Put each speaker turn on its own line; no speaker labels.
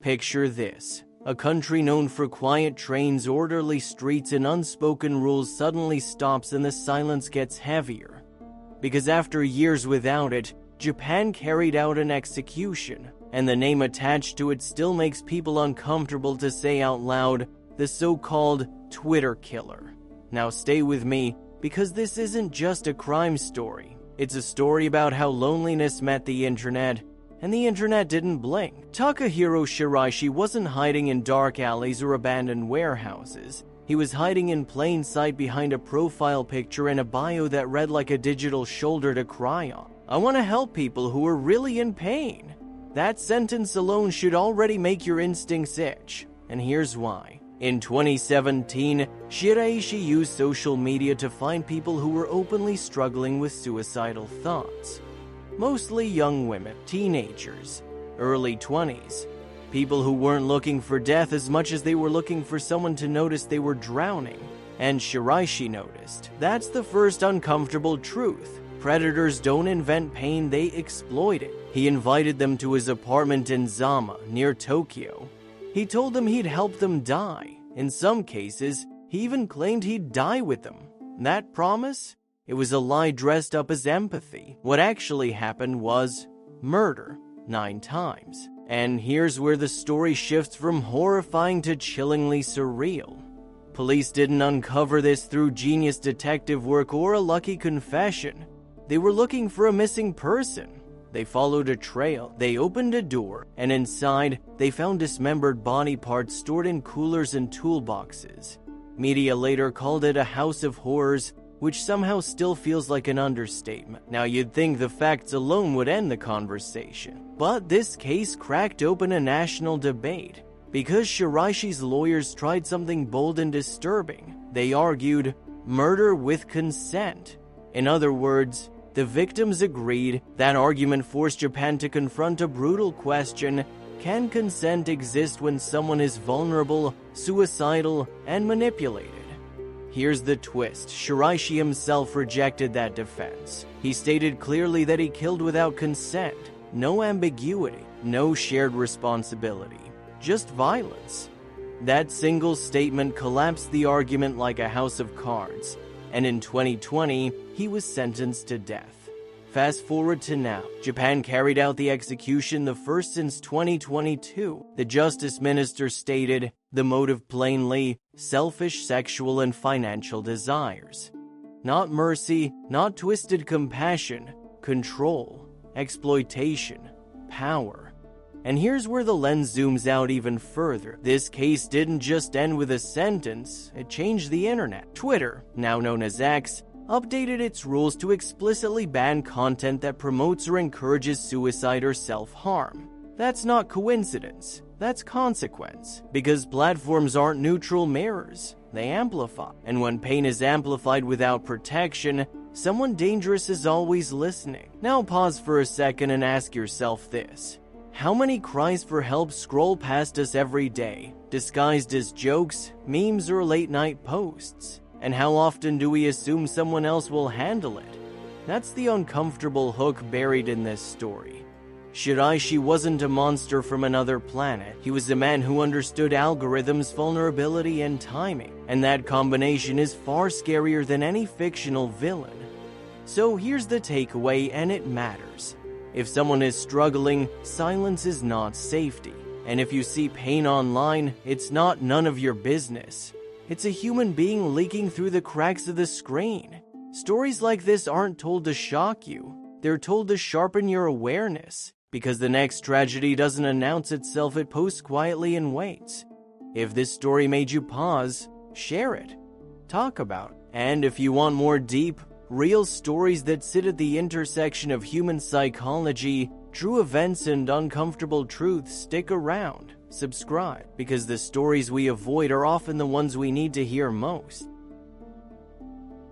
Picture this. A country known for quiet trains, orderly streets, and unspoken rules suddenly stops and the silence gets heavier. Because after years without it, Japan carried out an execution, and the name attached to it still makes people uncomfortable to say out loud, the so-called Twitter killer. Now stay with me, because this isn't just a crime story. It's a story about how loneliness met the internet, and the internet didn't blink. Takahiro Shiraishi wasn't hiding in dark alleys or abandoned warehouses. He was hiding in plain sight behind a profile picture and a bio that read like a digital shoulder to cry on. I want to help people who are really in pain. That sentence alone should already make your instincts itch, and here's why. In 2017, Shiraishi used social media to find people who were openly struggling with suicidal thoughts. Mostly young women, teenagers, early 20s, people who weren't looking for death as much as they were looking for someone to notice they were drowning. And Shiraishi noticed. That's the first uncomfortable truth. Predators don't invent pain, they exploit it. He invited them to his apartment in Zama, near Tokyo. He told them he'd help them die. In some cases, he even claimed he'd die with them. That promise? It was a lie dressed up as empathy. What actually happened was murder, 9 times. And here's where the story shifts from horrifying to chillingly surreal. Police didn't uncover this through genius detective work or a lucky confession. They were looking for a missing person. They followed a trail, they opened a door, and inside, they found dismembered body parts stored in coolers and toolboxes. Media later called it a house of horrors, which somehow still feels like an understatement. Now you'd think the facts alone would end the conversation. But this case cracked open a national debate. Because Shiraishi's lawyers tried something bold and disturbing. They argued, murder with consent. In other words, the victims agreed. That argument forced Japan to confront a brutal question: can consent exist when someone is vulnerable, suicidal, and manipulated? Here's the twist. Shiraishi himself rejected that defense. He stated clearly that he killed without consent. No ambiguity, no shared responsibility, just violence. That single statement collapsed the argument like a house of cards, and in 2020, he was sentenced to death. Fast forward to now. Japan carried out the execution, the first since 2022. The justice minister stated, the motive plainly, selfish sexual and financial desires. Not mercy, not twisted compassion, control, exploitation, power. And here's where the lens zooms out even further. This case didn't just end with a sentence, it changed the internet. Twitter, now known as X, updated its rules to explicitly ban content that promotes or encourages suicide or self-harm. That's not coincidence, that's consequence. Because platforms aren't neutral mirrors, they amplify. And when pain is amplified without protection, someone dangerous is always listening. Now pause for a second and ask yourself this. How many cries for help scroll past us every day, disguised as jokes, memes, or late-night posts? And how often do we assume someone else will handle it? That's the uncomfortable hook buried in this story. Shiraishi wasn't a monster from another planet. He was a man who understood algorithms, vulnerability, and timing. And that combination is far scarier than any fictional villain. So here's the takeaway, and it matters. If someone is struggling, silence is not safety. And if you see pain online, it's not none of your business. It's a human being leaking through the cracks of the screen. Stories like this aren't told to shock you. They're told to sharpen your awareness. Because the next tragedy doesn't announce itself, it posts quietly and waits. If this story made you pause, share it. Talk about it. And if you want more deep, real stories that sit at the intersection of human psychology, true events, and uncomfortable truths, stick around. Subscribe, because the stories we avoid are often the ones we need to hear most.